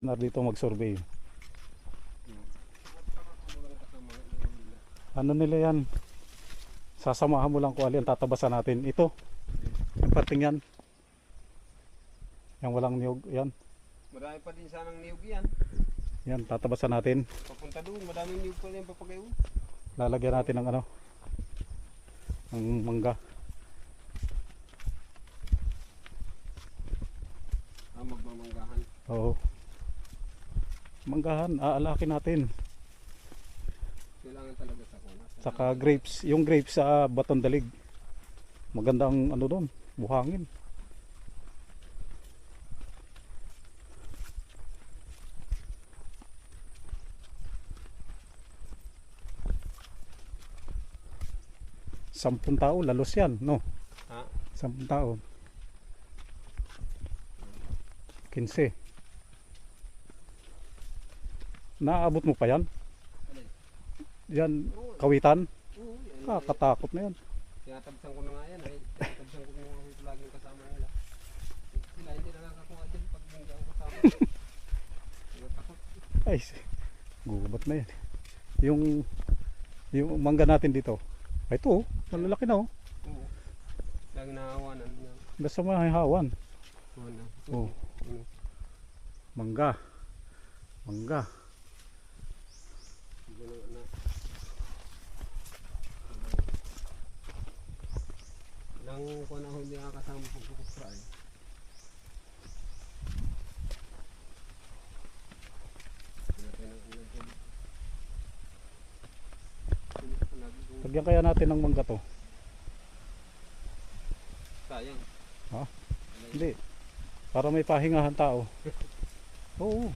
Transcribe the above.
na dito mag-survey. Ano nila yan? Sasamahan mo lang kung alin tatabasan natin. Ito. Yung parting yan. Yung walang niyog. Yan. Marami pa din sanang niyog yan. Yan. Tatabasan natin. Papunta doon. Madaming niyog pa rin papagayon. Lalagyan natin ng ano. Ng mangga. Magmamanggahan. Oo. Manggahan. Aalakin natin. Kailangan talaga sa kuna. Saka grapes. Yung grapes sa Baton Dalig. Maganda ang ano doon. Buhangin. Sampung tao, lalos yan, no? Ha? 10 tao. 15. Naaabot mo pa yan? Yan, kawitan? Oo. Kakatakot na yan. Tinatabsan ko na nga yan. Tinatabsan ko na nga ito laging kasama nila. Sila hindi nakakakuha dyan pag hindi ako kasama. Tinatakot. Ay, gubat na yan. Yung mangga natin dito. Ay, ito, malalaki na, oh. Oo. Laging nakahawanan. Basta mahihawan. Oo. Oh. Mangga. Mangga. Nang kung ako hindi nakakasama pagkukupra eh. Lagyan kaya natin ng mangga to. Sayang. Ha? Hindi. Para may pahingahan tao. Oo.